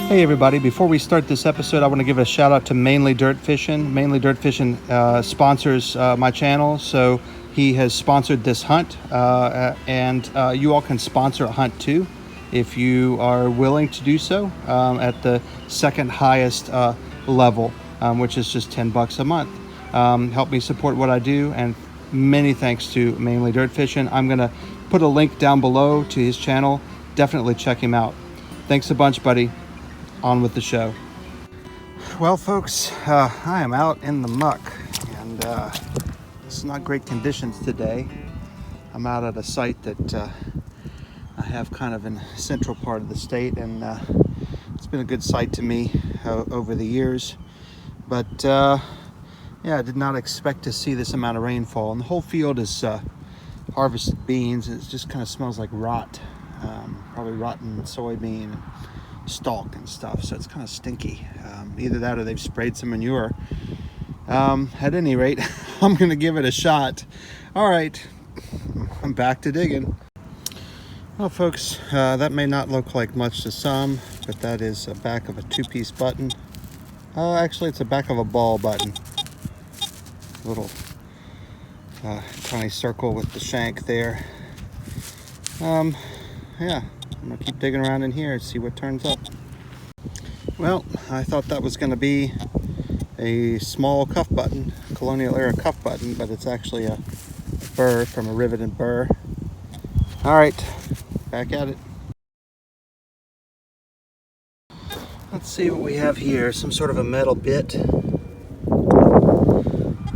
Hey everybody, before we start this episode, I want to give a shout out to Mainly Dirt Fishing. Mainly Dirt Fishing sponsors my channel, so he has sponsored this hunt, and you all can sponsor a hunt too if you are willing to do so at the second highest level, which is just $10 a month. Help me support what I do, and many thanks to Mainly Dirt Fishing. I'm going to put a link down below to his channel. Definitely check him out. Thanks a bunch, buddy. On with the show. Well, folks, I am out in the muck, and it's not great conditions today. I'm out at a site that I have kind of in the central part of the state, and it's been a good site to me over the years. But yeah, I did not expect to see this amount of rainfall, and the whole field is harvested beans. It just kind of smells like rot, probably rotten soybean stalk and stuff, so it's kind of stinky. Either that or they've sprayed some manure. At any rate, I'm gonna give it a shot. All right, I'm back to digging. Well, folks, that may not look like much to some, but that is the back of a two-piece button. Actually, it's the back of a ball button. Little tiny circle with the shank there. Yeah, I'm gonna keep digging around in here and see what turns up. Well, I thought that was gonna be a small cuff button, colonial era cuff button, but it's actually a burr from a riveted burr. All right, back at it. Let's see what we have here. Some sort of a metal bit.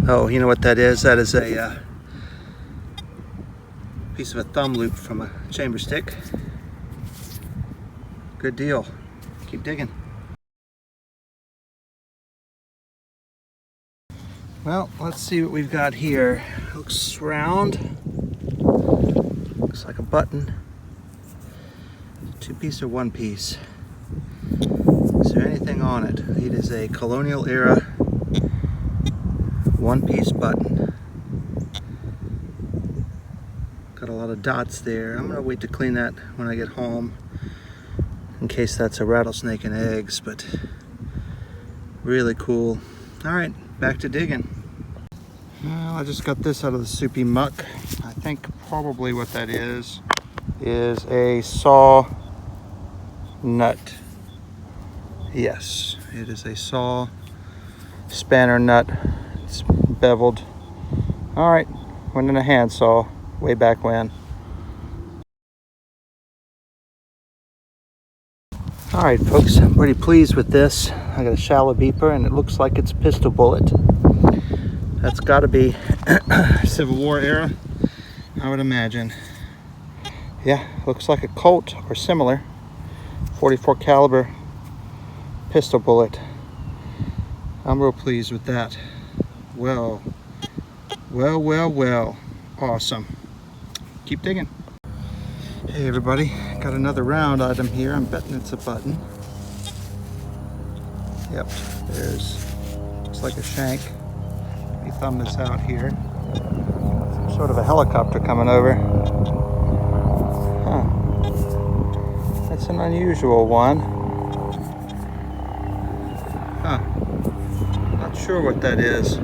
Oh, you know what that is? That is a piece of a thumb loop from a chamber stick. Good deal. Keep digging. Well, let's see what we've got here. Looks round. Looks like a button. Two piece or one piece? Is there anything on it? It is a colonial era one piece button. Got a lot of dots there. I'm gonna wait to clean that when I get home, in case that's a rattlesnake and eggs, but really cool. All right, back to digging. Well, I just got this out of the soupy muck. I think probably what that is a saw nut. Yes, it is a saw spanner nut. It's beveled. All right, went in a handsaw way back when. All right, folks, I'm pretty pleased with this. I got a shallow beeper, and it looks like it's a pistol bullet. That's got to be Civil War era, I would imagine. Yeah, looks like a Colt or similar 44 caliber pistol bullet. I'm real pleased with that. Well, awesome. Keep digging. Hey everybody, got another round item here. I'm betting it's a button. Yep, looks like a shank. Let me thumb this out here. Some sort of a helicopter coming over. Huh. That's an unusual one. Huh. Not sure what that is.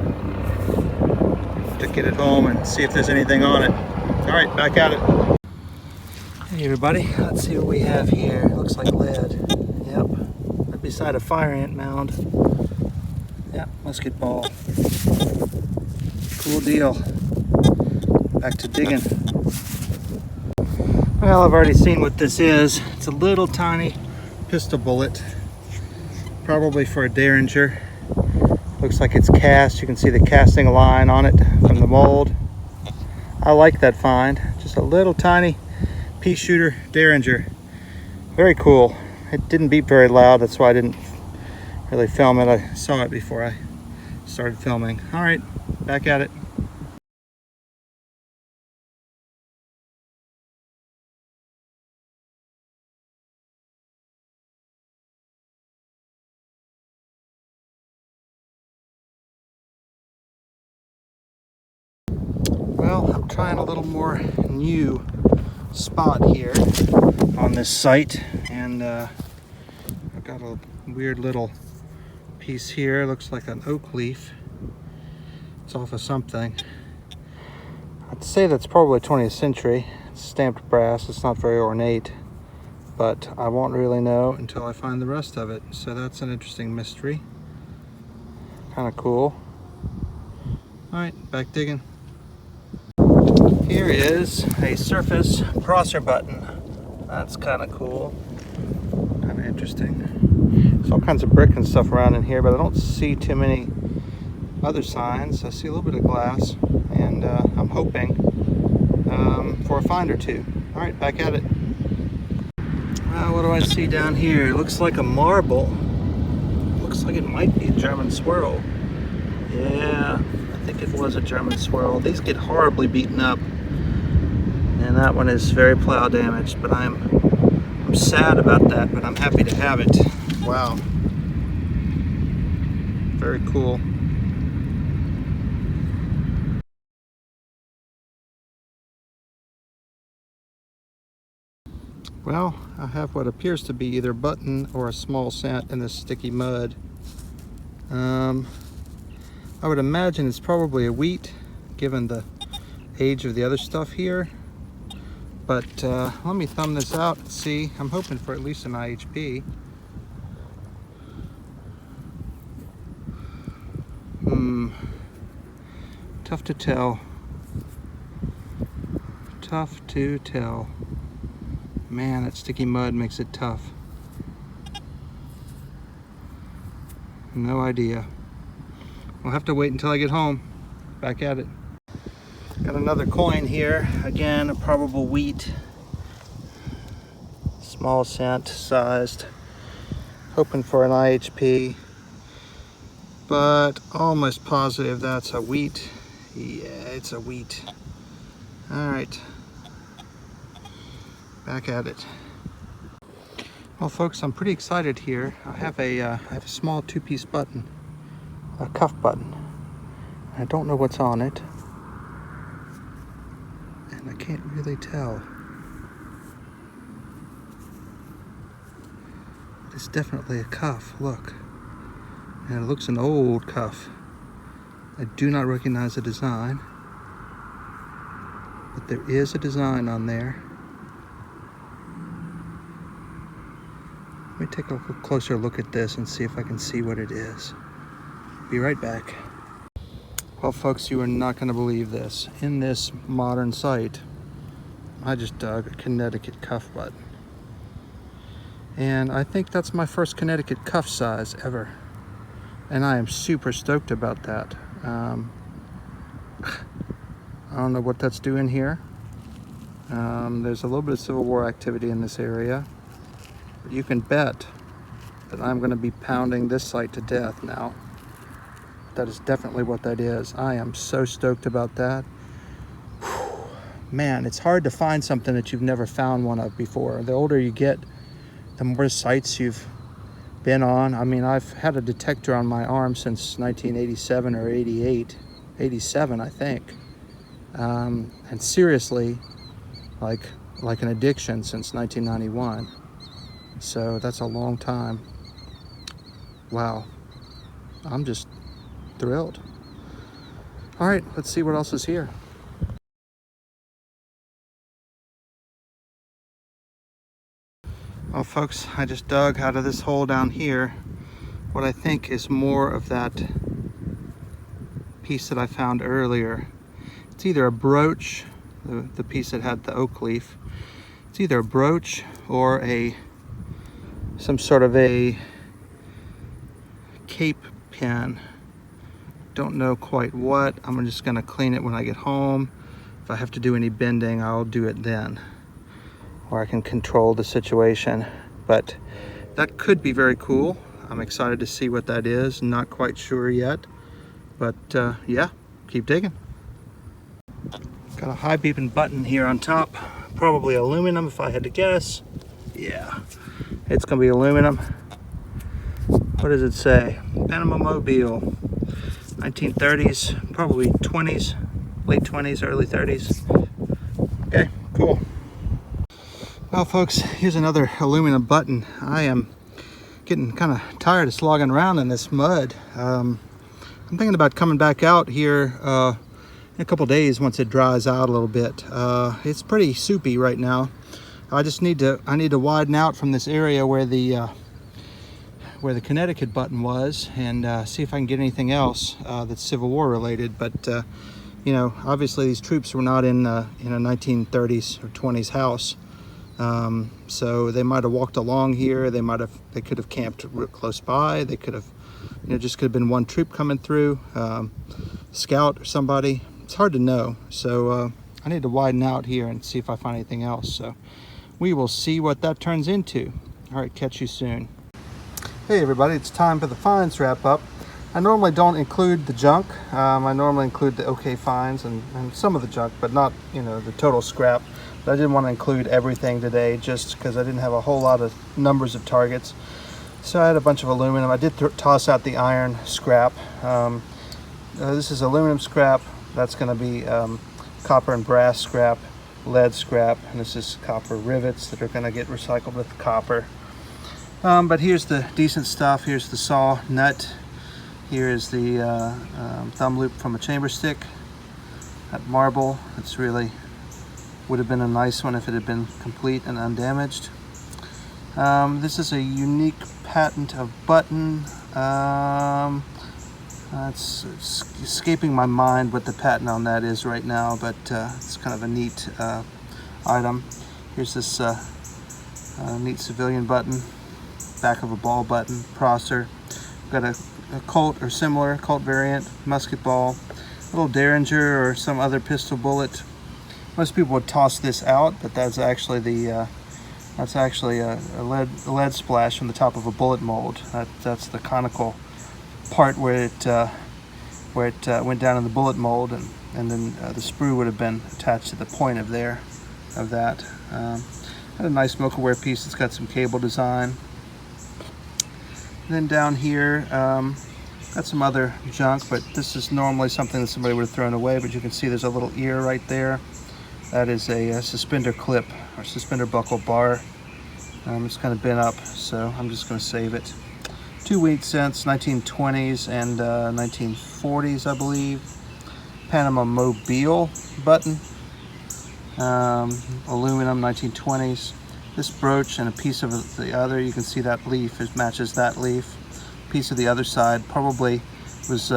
To get it home and see if there's anything on it. All right, back at it. Hey everybody, let's see what we have here. Looks like lead. Yep, right beside a fire ant mound. Yep, musket ball. Cool deal. Back to digging. Well, I've already seen what this is. It's a little tiny pistol bullet, probably for a Derringer. Looks like it's cast. You can see the casting line on it from the mold. I like that find. Just a little tiny pea shooter Derringer. Very cool. It didn't beep very loud. That's why I didn't really film it. I saw it before I started filming. All right, back at it. Well, I'm trying a little more new spot here on this site, and I've got a weird little piece here. Looks like an oak leaf. It's off of something. I'd say that's probably 20th century. It's stamped brass. It's not very ornate, but I won't really know until I find the rest of it. So that's an interesting mystery. Kind of cool. All right, back digging. Here is a surface crosser button. That's kind of cool. Kind of interesting. There's all kinds of brick and stuff around in here, but I don't see too many other signs. I see a little bit of glass, and I'm hoping for a find or two. All right, back at it. Well, what do I see down here? It looks like a marble. Looks like it might be a German swirl. Yeah, I think it was a German swirl. These get horribly beaten up, and that one is very plow damaged, but I'm sad about that, but I'm happy to have it. Wow. Very cool. Well, I have what appears to be either a button or a small cent in this sticky mud. I would imagine it's probably a wheat, given the age of the other stuff here. But let me thumb this out and see. I'm hoping for at least an IHP. Tough to tell. Tough to tell. Man, that sticky mud makes it tough. No idea. We'll have to wait until I get home. Back at it. Got another coin here. Again, a probable wheat. Small cent sized. Hoping for an IHP. But almost positive that's a wheat. Yeah, it's a wheat. All right. Back at it. Well, folks, I'm pretty excited here. I have a small two-piece button, a cuff button. I don't know what's on it, and I can't really tell. It's definitely a cuff. Look, and it looks an old cuff. I do not recognize the design, but there is a design on there. Let me take a closer look at this and see if I can see what it is. Be right back. Well, folks, you are not going to believe this. In this modern site, I just dug a Connecticut cuff button. And I think that's my first Connecticut cuff size ever. And I am super stoked about that. I don't know what that's doing here. There's a little bit of Civil War activity in this area. But you can bet that I'm going to be pounding this site to death now. That is definitely what that is. I am so stoked about that. Whew. Man, it's hard to find something that you've never found one of before. The older you get, the more sites you've been on. I mean, I've had a detector on my arm since 1987 or 87, I think. And seriously, like an addiction since 1991. So that's a long time. Wow. I'm just thrilled. All right, let's see what else is here. Well, folks, I just dug out of this hole down here what I think is more of that piece that I found earlier. It's either a brooch, the piece that had the oak leaf. It's either a brooch or some sort of a cape pin. Don't know quite what. I'm just gonna clean it when I get home. If I have to do any bending, I'll do it then. Or I can control the situation. But that could be very cool. I'm excited to see what that is. Not quite sure yet. But yeah, keep digging. Got a high beeping button here on top. Probably aluminum if I had to guess. Yeah, it's gonna be aluminum. What does it say? Panama Mobile, 1930s, probably 20s, late 20s, early 30s. Okay, cool. Well, folks, here's another aluminum button. I am getting kind of tired of slogging around in this mud. I'm thinking about coming back out here in a couple days once it dries out a little bit. It's pretty soupy right now. I need to widen out from this area where the Connecticut button was, and see if I can get anything else that's Civil War related. But you know, obviously these troops were not in a 1930s or 20s house, so they might have walked along here. They could have camped real close by. They could have, you know, just could have been one troop coming through, scout or somebody. It's hard to know. So I need to widen out here and see if I find anything else. So we will see what that turns into. All right, catch you soon. Hey everybody, it's time for the finds wrap up. I normally don't include the junk. I normally include the okay finds and some of the junk, but not, you know, the total scrap. But I didn't want to include everything today just because I didn't have a whole lot of numbers of targets. So I had a bunch of aluminum. I did toss out the iron scrap. This is aluminum scrap. That's going to be copper and brass scrap, lead scrap, and this is copper rivets that are going to get recycled with copper. But here's the decent stuff. Here's the saw nut. Here is the thumb loop from a chamber stick. That marble, it's really would have been a nice one if it had been complete and undamaged. This is a unique patent of button. It's escaping my mind what the patent on that is right now, but it's kind of a neat item. Here's this neat civilian button, back of a ball button, Prosser. Got a Colt or similar Colt variant, musket ball, little Derringer or some other pistol bullet. Most people would toss this out, but that's actually a lead splash from the top of a bullet mold. That's the conical part where it went down in the bullet mold, and then the sprue would have been attached to the point of that. Had a nice Muck piece that's got some cable design. Then down here, got some other junk, but this is normally something that somebody would have thrown away, but you can see there's a little ear right there. That is a suspender clip or suspender buckle bar. It's kind of bent up, so I'm just going to save it. 2 wheat cents, 1920s and 1940s, I believe. Panama Mobile button. Aluminum, 1920s. This brooch and a piece of the other, you can see that leaf, it matches that leaf. Piece of the other side probably was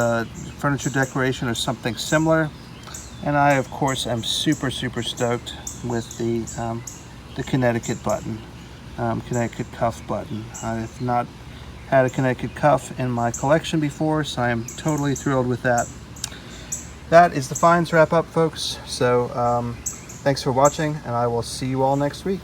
furniture decoration or something similar. And I, of course, am super stoked with the Connecticut button, Connecticut cuff button. I have not had a Connecticut cuff in my collection before, so I am totally thrilled with that. That is the finds wrap up, folks. So thanks for watching, and I will see you all next week.